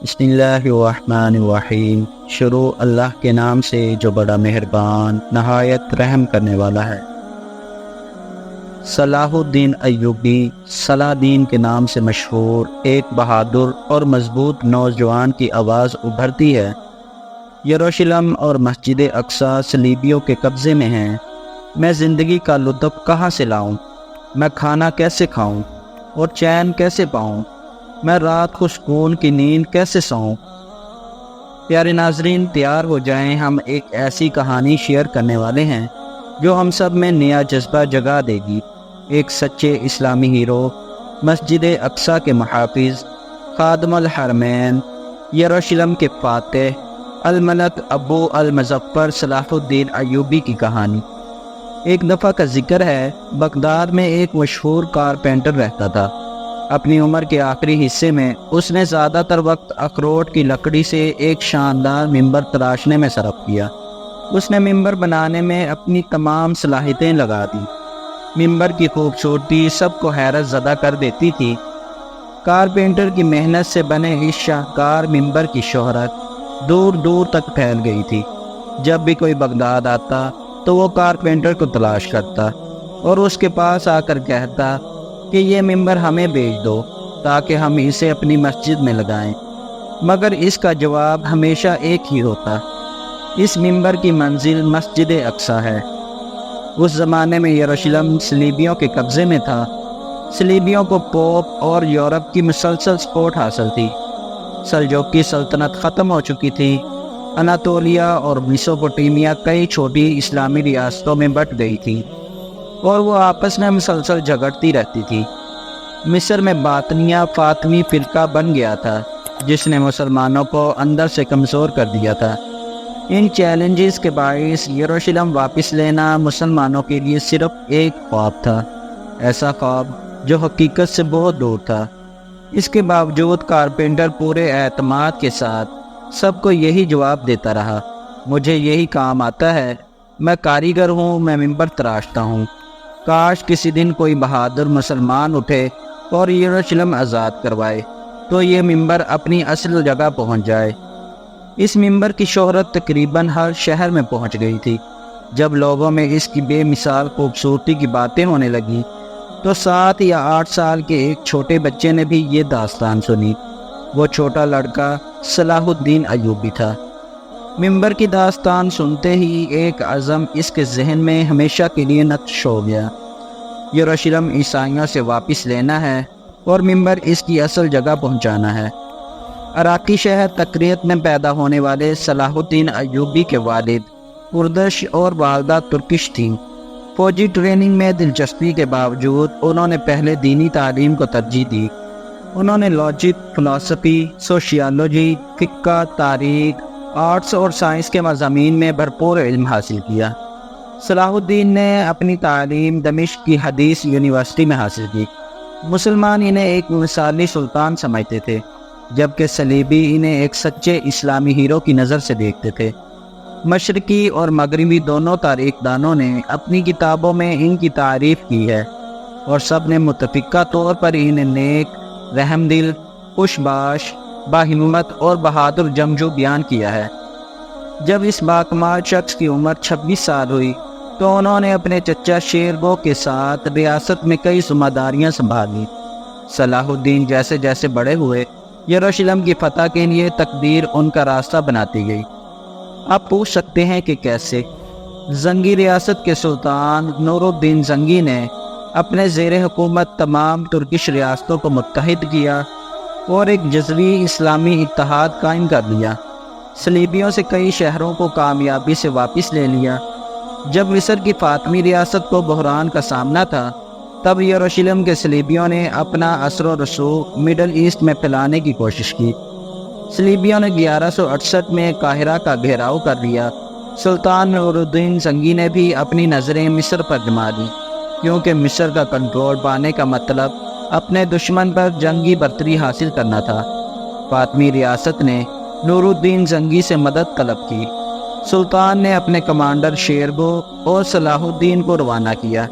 بسم اللہ الرحمن الرحیم۔ شروع اللہ کے نام سے جو بڑا مہربان نہایت رحم کرنے والا ہے۔ صلاح الدین ایوبی صلاح دین کے نام سے مشہور ایک بہادر اور مضبوط نوجوان کی آواز ابھرتی ہے۔ یروشلم اور مسجد اقصی صلیبیوں کے قبضے میں ہیں۔ میں زندگی کا لطف کہاں سے لاؤں؟ میں کھانا کیسے کھاؤں اور چین کیسے پاؤں؟ میں رات کو سکون کی نیند کیسے سوؤں؟ پیارے ناظرین، تیار ہو جائیں، ہم ایک ایسی کہانی شیئر کرنے والے ہیں جو ہم سب میں نیا جذبہ جگا دے گی۔ ایک سچے اسلامی ہیرو، مسجد اقصی کے محافظ، خادم الحرمین، یروشلم کے فاتح، الملک ابو المظفر صلاح الدین ایوبی کی کہانی۔ ایک دفعہ کا ذکر ہے، بغداد میں ایک مشہور کارپینٹر رہتا تھا۔ اپنی عمر کے آخری حصے میں اس نے زیادہ تر وقت اخروٹ کی لکڑی سے ایک شاندار ممبر تراشنے میں صرف کیا۔ اس نے ممبر بنانے میں اپنی تمام صلاحیتیں لگا دی۔ ممبر کی خوبصورتی سب کو حیرت زدہ کر دیتی تھی۔ کارپینٹر کی محنت سے بنے اس شاہکار ممبر کی شہرت دور دور تک پھیل گئی تھی۔ جب بھی کوئی بغداد آتا تو وہ کارپینٹر کو تلاش کرتا اور اس کے پاس آ کر کہتا کہ یہ ممبر ہمیں بیچ دو تاکہ ہم اسے اپنی مسجد میں لگائیں، مگر اس کا جواب ہمیشہ ایک ہی ہوتا: اس ممبر کی منزل مسجد اقصی ہے۔ اس زمانے میں یروشلم صلیبیوں کے قبضے میں تھا۔ صلیبیوں کو پوپ اور یورپ کی مسلسل سپورٹ حاصل تھی۔ سلجوقی سلطنت ختم ہو چکی تھی۔ اناطولیہ اور میسوپوٹیمیا کئی چھوٹی اسلامی ریاستوں میں بٹ گئی تھی اور وہ آپس میں مسلسل جھگڑتی رہتی تھی۔ مصر میں باطنیہ فاطمی فرقہ بن گیا تھا جس نے مسلمانوں کو اندر سے کمزور کر دیا تھا۔ ان چیلنجز کے باعث یروشلم واپس لینا مسلمانوں کے لیے صرف ایک خواب تھا، ایسا خواب جو حقیقت سے بہت دور تھا۔ اس کے باوجود کارپینٹر پورے اعتماد کے ساتھ سب کو یہی جواب دیتا رہا: مجھے یہی کام آتا ہے، میں کاریگر ہوں، میں ممبر تراشتا ہوں۔ کاش کسی دن کوئی بہادر مسلمان اٹھے اور یروشلم آزاد کروائے تو یہ ممبر اپنی اصل جگہ پہنچ جائے۔ اس ممبر کی شہرت تقریباً ہر شہر میں پہنچ گئی تھی۔ جب لوگوں میں اس کی بے مثال خوبصورتی کی باتیں ہونے لگیں تو 7 یا 8 سال کے ایک چھوٹے بچے نے بھی یہ داستان سنی۔ وہ چھوٹا لڑکا صلاح الدین ایوبی تھا۔ ممبر کی داستان سنتے ہی ایک عزم اس کے ذہن میں ہمیشہ کے لیے نقش ہو گیا: یروشلم عیسائیوں سے واپس لینا ہے اور ممبر اس کی اصل جگہ پہنچانا ہے۔ عراقی شہر تکریت میں پیدا ہونے والے صلاح الدین ایوبی کے والد کردش اور والدہ ترکش تھیں۔ فوجی ٹریننگ میں دلچسپی کے باوجود انہوں نے پہلے دینی تعلیم کو ترجیح دی۔ انہوں نے لاجک، فلسفی، سوشیالوجی، فقہ، تاریخ، آرٹس اور سائنس کے مضامین میں بھرپور علم حاصل کیا۔ صلاح الدین نے اپنی تعلیم دمشق کی حدیث یونیورسٹی میں حاصل کی۔ مسلمان انہیں ایک مثالی سلطان سمجھتے تھے، جبکہ صلیبی انہیں ایک سچے اسلامی ہیرو کی نظر سے دیکھتے تھے۔ مشرقی اور مغربی دونوں تاریخ دانوں نے اپنی کتابوں میں ان کی تعریف کی ہے اور سب نے متفقہ طور پر انہیں نیک، رحم دل، خوش باش، باہمت اور بہادر جنگجو بیان کیا ہے۔ جب اس باکمال شخص کی عمر 26 سال ہوئی تو انہوں نے اپنے چچا شیربو کے ساتھ ریاست میں کئی ذمہ داریاں سنبھالیں۔ صلاح الدین جیسے جیسے بڑے ہوئے، یروشلم کی فتح کے لیے تقدیر ان کا راستہ بناتی گئی۔ آپ پوچھ سکتے ہیں کہ کیسے؟ زنگی ریاست کے سلطان نور الدین زنگی نے اپنے زیر حکومت تمام ترکش ریاستوں کو متحد کیا اور ایک جزوی اسلامی اتحاد قائم کر لیا۔ صلیبیوں سے کئی شہروں کو کامیابی سے واپس لے لیا۔ جب مصر کی فاطمی ریاست کو بحران کا سامنا تھا، تب یروشلم کے صلیبیوں نے اپنا اثر و رسوخ مڈل ایسٹ میں پھیلانے کی کوشش کی۔ صلیبیوں نے 1168 میں قاہرہ کا گھیراؤ کر لیا۔ سلطان نور الدین زنگی نے بھی اپنی نظریں مصر پر جما دیں، کیونکہ مصر کا کنٹرول پانے کا مطلب اپنے دشمن پر جنگی برتری حاصل کرنا تھا۔ فاطمی ریاست نے نور الدین زنگی سے مدد طلب کی۔ سلطان نے اپنے کمانڈر شیربو اور صلاح الدین کو روانہ کیا۔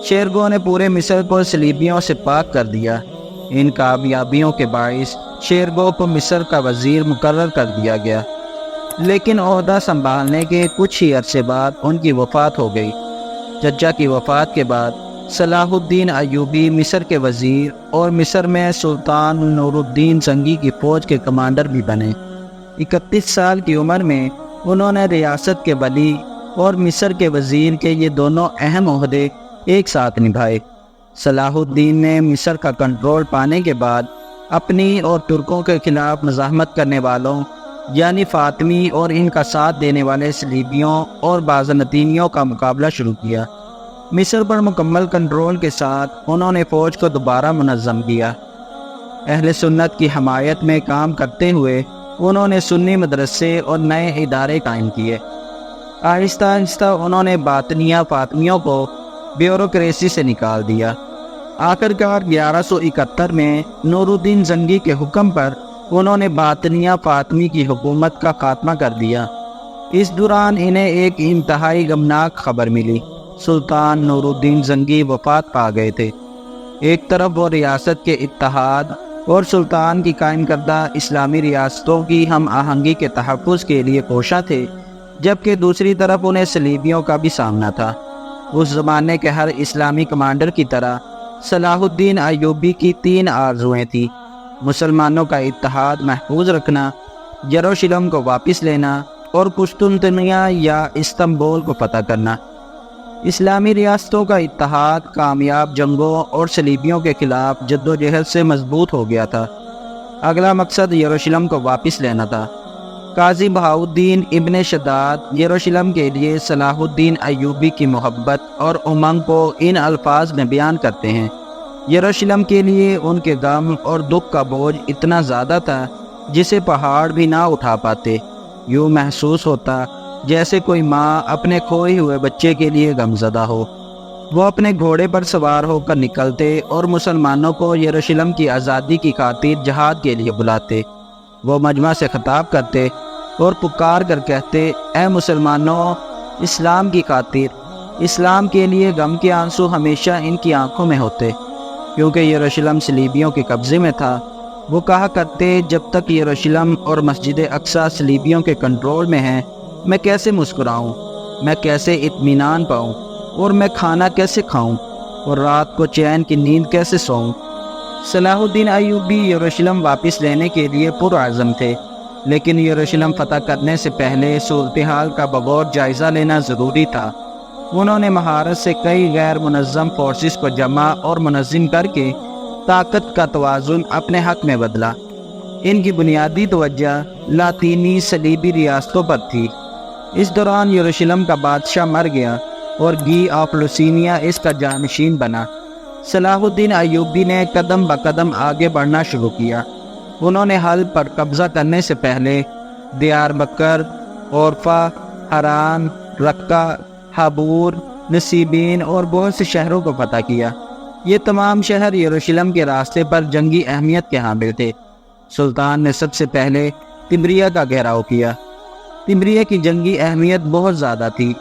شیربو نے پورے مصر کو صلیبیوں سے پاک کر دیا۔ ان کامیابیوں کے باعث شیرگو کو مصر کا وزیر مقرر کر دیا گیا، لیکن عہدہ سنبھالنے کے کچھ ہی عرصے بعد ان کی وفات ہو گئی۔ ججہ کی وفات کے بعد صلاح الدین ایوبی مصر کے وزیر اور مصر میں سلطان نور الدین زنگی کی فوج کے کمانڈر بھی بنے۔ 31 سال کی عمر میں انہوں نے ریاست کے ولی اور مصر کے وزیر کے یہ دونوں اہم عہدے ایک ساتھ نبھائے۔ صلاح الدین نے مصر کا کنٹرول پانے کے بعد اپنی اور ترکوں کے خلاف مزاحمت کرنے والوں یعنی فاطمی اور ان کا ساتھ دینے والے صلیبیوں اور بازنطینیوں کا مقابلہ شروع کیا۔ مصر پر مکمل کنٹرول کے ساتھ انہوں نے فوج کو دوبارہ منظم کیا۔ اہل سنت کی حمایت میں کام کرتے ہوئے انہوں نے سنی مدرسے اور نئے ادارے قائم کیے۔ آہستہ آہستہ انہوں نے باطنیہ فاطمیوں کو بیوروکریسی سے نکال دیا۔ آخرکار 1171 میں نور الدین زنگی کے حکم پر انہوں نے باطنیہ فاطمی کی حکومت کا خاتمہ کر دیا۔ اس دوران انہیں ایک انتہائی غمناک خبر ملی۔ سلطان نور الدین زنگی وفات پا گئے تھے۔ ایک طرف وہ ریاست کے اتحاد اور سلطان کی قائم کردہ اسلامی ریاستوں کی ہم آہنگی کے تحفظ کے لیے کوشاں تھے، جبکہ دوسری طرف انہیں صلیبیوں کا بھی سامنا تھا۔ اس زمانے کے ہر اسلامی کمانڈر کی طرح صلاح الدین ایوبی کی 3 آرزویں تھیں: مسلمانوں کا اتحاد محفوظ رکھنا، یروشلم کو واپس لینا اور قسطنطنیہ یا استنبول کو فتح کرنا۔ اسلامی ریاستوں کا اتحاد کامیاب جنگوں اور صلیبیوں کے خلاف جدوجہد سے مضبوط ہو گیا تھا۔ اگلا مقصد یروشلم کو واپس لینا تھا۔ قاضی بہاؤالدین ابن شداد یروشلم کے لیے صلاح الدین ایوبی کی محبت اور امنگ کو ان الفاظ میں بیان کرتے ہیں: یروشلم کے لیے ان کے غم اور دکھ کا بوجھ اتنا زیادہ تھا جسے پہاڑ بھی نہ اٹھا پاتے۔ یوں محسوس ہوتا جیسے کوئی ماں اپنے کھوئے ہوئے بچے کے لیے غمزدہ ہو۔ وہ اپنے گھوڑے پر سوار ہو کر نکلتے اور مسلمانوں کو یروشلم کی آزادی کی خاطر جہاد کے لیے بلاتے۔ وہ مجمع سے خطاب کرتے اور پکار کر کہتے: اے مسلمانوں، اسلام کی خاطر، اسلام کے لیے غم کے آنسو ہمیشہ ان کی آنکھوں میں ہوتے۔ کیونکہ یروشلم صلیبیوں کے قبضے میں تھا، وہ کہا کرتے: جب تک یروشلم اور مسجد اقصی صلیبیوں کے کنٹرول میں ہیں، میں کیسے مسکراؤں، میں کیسے اطمینان پاؤں، اور میں کھانا کیسے کھاؤں، اور رات کو چین کی نیند کیسے سوؤں۔ صلاح الدین ایوبی یروشلم واپس لینے کے لیے پرعزم تھے، لیکن یروشلم فتح کرنے سے پہلے صورتحال کا بغور جائزہ لینا ضروری تھا۔ انہوں نے مہارت سے کئی غیر منظم فورسز کو جمع اور منظم کر کے طاقت کا توازن اپنے حق میں بدلا۔ ان کی بنیادی توجہ لاطینی صلیبی ریاستوں پر تھی۔ اس دوران یروشلم کا بادشاہ مر گیا اور گی آف لوسینیا اس کا جانشین بنا۔ صلاح الدین ایوبی نے قدم بقدم آگے بڑھنا شروع کیا۔ انہوں نے حلب پر قبضہ کرنے سے پہلے دیار بکر، عورفہ، حران، رقہ، حابور، نصیبین اور بہت سے شہروں کو فتح کیا۔ یہ تمام شہر یروشلم کے راستے پر جنگی اہمیت کے حامل تھے۔ سلطان نے سب سے پہلے تمریہ کا گھیراؤ کیا۔ تمریہ کی جنگی اہمیت بہت زیادہ تھی۔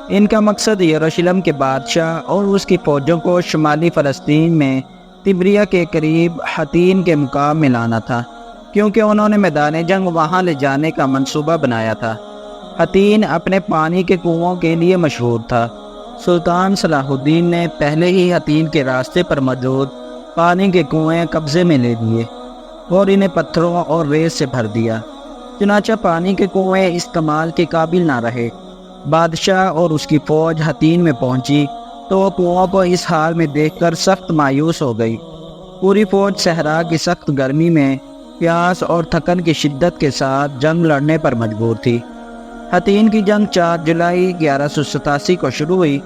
ان کا مقصد یروشلم کے بادشاہ اور اس کی فوجوں کو شمالی فلسطین میں تمریہ کے قریب حطین کے مقام میں لانا تھا، کیونکہ انہوں نے میدان جنگ وہاں لے جانے کا منصوبہ بنایا تھا۔ حطین اپنے پانی کے کنووں کے لیے مشہور تھا۔ سلطان صلاح الدین نے پہلے ہی حطین کے راستے پر موجود پانی کے کنویں قبضے میں لے لیے اور انہیں پتھروں اور ریت سے بھر دیا۔ چنانچہ پانی کے کنویں استعمال کے قابل نہ رہے۔ بادشاہ اور اس کی فوج حطین میں پہنچی تو وہ کنووں کو اس حال میں دیکھ کر سخت مایوس ہو گئی۔ پوری فوج صحرا کی سخت گرمی میں پیاس اور تھکن کی شدت کے ساتھ جنگ لڑنے پر مجبور تھی۔ حطین کی جنگ 4 جولائی 1187 کو شروع ہوئی۔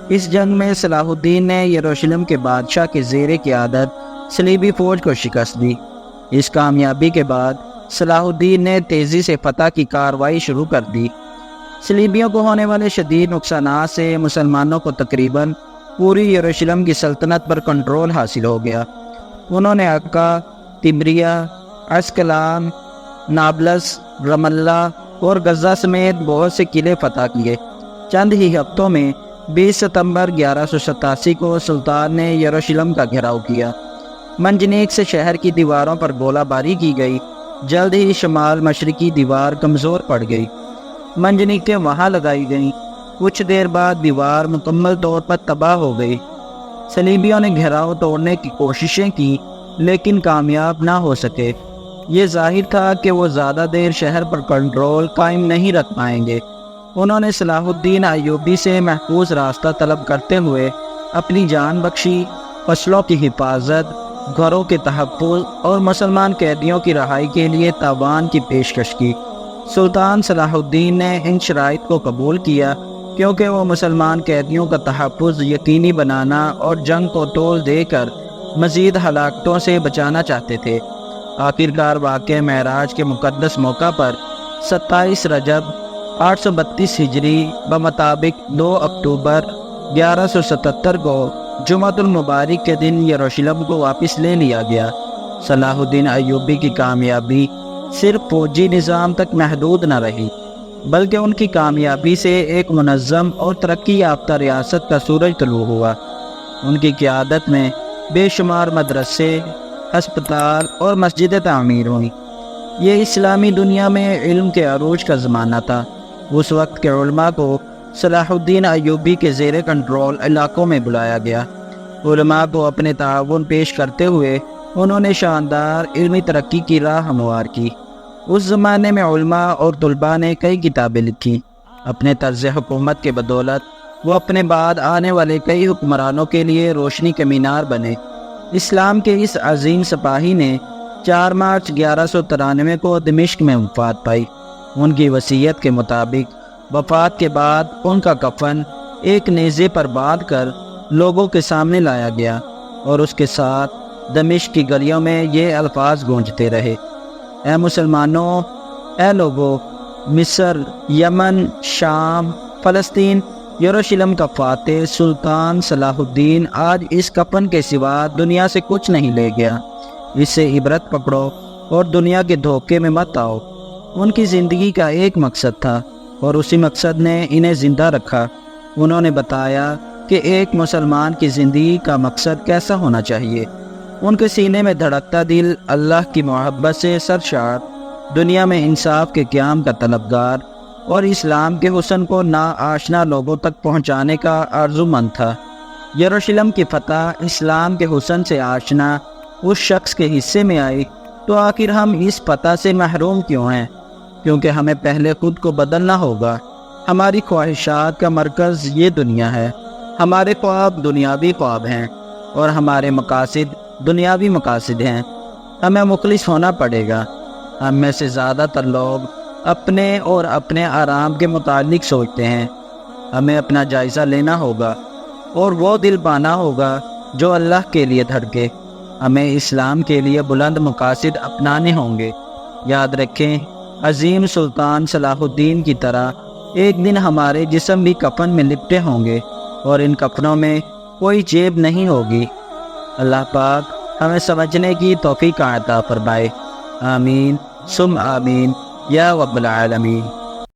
اس جنگ میں صلاح الدین نے یروشلم کے بادشاہ کے زیر قیادت صلیبی فوج کو شکست دی۔ اس کامیابی کے بعد صلاح الدین نے تیزی سے فتح کی کارروائی شروع کر دی۔ صلیبیوں کو ہونے والے شدید نقصانات سے مسلمانوں کو تقریباً پوری یروشلم کی سلطنت پر کنٹرول حاصل ہو گیا۔ انہوں نے عکا، تمریہ، عسقلان، نابلس، رم اللہ اور غزہ سمیت بہت سے قلعے فتح کیے۔ چند ہی ہفتوں میں 20 ستمبر 1187 کو سلطان نے یروشلم کا گھیراؤ کیا۔ منجنیق سے شہر کی دیواروں پر گولہ باری کی گئی۔ جلد ہی شمال مشرقی دیوار کمزور پڑ گئی، منجنیقیں وہاں لگائی گئیں۔ کچھ دیر بعد دیوار مکمل طور پر تباہ ہو گئی۔ صلیبیوں نے گھیراؤ توڑنے کی کوششیں کی لیکن کامیاب نہ ہو سکے۔ یہ ظاہر تھا کہ وہ زیادہ دیر شہر پر کنٹرول قائم نہیں رکھ پائیں گے۔ انہوں نے صلاح الدین ایوبی سے محفوظ راستہ طلب کرتے ہوئے اپنی جان بخشی، فصلوں کی حفاظت، گھروں کے تحفظ اور مسلمان قیدیوں کی رہائی کے لیے تعاون کی پیشکش کی۔ سلطان صلاح الدین نے ان شرائط کو قبول کیا کیونکہ وہ مسلمان قیدیوں کا تحفظ یقینی بنانا اور جنگ کو طول دے کر مزید ہلاکتوں سے بچانا چاہتے تھے۔ آخرکار واقعہ معراج کے مقدس موقع پر 27 رجب 832 ہجری بمطابق 2 اکتوبر 1177 کو جمعۃ المبارک کے دن یروشلم کو واپس لے لیا گیا۔ صلاح الدین ایوبی کی کامیابی صرف فوجی نظام تک محدود نہ رہی، بلکہ ان کی کامیابی سے ایک منظم اور ترقی یافتہ ریاست کا سورج طلوع ہوا۔ ان کی قیادت میں بے شمار مدرسے، ہسپتال اور مسجدیں تعمیر ہوئیں۔ یہ اسلامی دنیا میں علم کے عروج کا زمانہ تھا۔ اس وقت کے علماء کو صلاح الدین ایوبی کے زیر کنٹرول علاقوں میں بلایا گیا۔ علماء کو اپنے تعاون پیش کرتے ہوئے انہوں نے شاندار علمی ترقی کی راہ ہموار کی۔ اس زمانے میں علماء اور طلباء نے کئی کتابیں لکھی۔ اپنے طرز حکومت کے بدولت وہ اپنے بعد آنے والے کئی حکمرانوں کے لیے روشنی کے مینار بنے۔ اسلام کے اس عظیم سپاہی نے 4 مارچ 1193 کو دمشق میں وفات پائی۔ ان کی وصیت کے مطابق وفات کے بعد ان کا کفن ایک نیزے پر باندھ کر لوگوں کے سامنے لایا گیا اور اس کے ساتھ دمشق کی گلیوں میں یہ الفاظ گونجتے رہے: اے مسلمانوں، اے لوگوں، مصر، یمن، شام، فلسطین، یروشلم کا فاتح سلطان صلاح الدین آج اس کفن کے سوا دنیا سے کچھ نہیں لے گیا۔ اس سے عبرت پکڑو اور دنیا کے دھوکے میں مت آؤ۔ ان کی زندگی کا ایک مقصد تھا اور اسی مقصد نے انہیں زندہ رکھا۔ انہوں نے بتایا کہ ایک مسلمان کی زندگی کا مقصد کیسا ہونا چاہیے۔ ان کے سینے میں دھڑکتا دل اللہ کی محبت سے سرشار، دنیا میں انصاف کے قیام کا طلبگار اور اسلام کے حسن کو ناآشنا لوگوں تک پہنچانے کا آرزومند تھا۔ یروشلم کی فتح اسلام کے حسن سے آشنا اس شخص کے حصے میں آئی تو آخر ہم اس فتح سے محروم کیوں ہیں؟ کیونکہ ہمیں پہلے خود کو بدلنا ہوگا۔ ہماری خواہشات کا مرکز یہ دنیا ہے، ہمارے خواب دنیاوی خواب ہیں اور ہمارے مقاصد دنیاوی مقاصد ہیں۔ ہمیں مخلص ہونا پڑے گا۔ ہم میں سے زیادہ تر لوگ اپنے اور اپنے آرام کے متعلق سوچتے ہیں۔ ہمیں اپنا جائزہ لینا ہوگا اور وہ دل پانا ہوگا جو اللہ کے لیے دھڑکے۔ ہمیں اسلام کے لیے بلند مقاصد اپنانے ہوں گے۔ یاد رکھیں، عظیم سلطان صلاح الدین کی طرح ایک دن ہمارے جسم بھی کفن میں لپٹے ہوں گے اور ان کفنوں میں کوئی جیب نہیں ہوگی۔ اللہ پاک ہمیں سمجھنے کی توفیق عطا فرمائے۔ آمین ثم آمین یا رب العالمین۔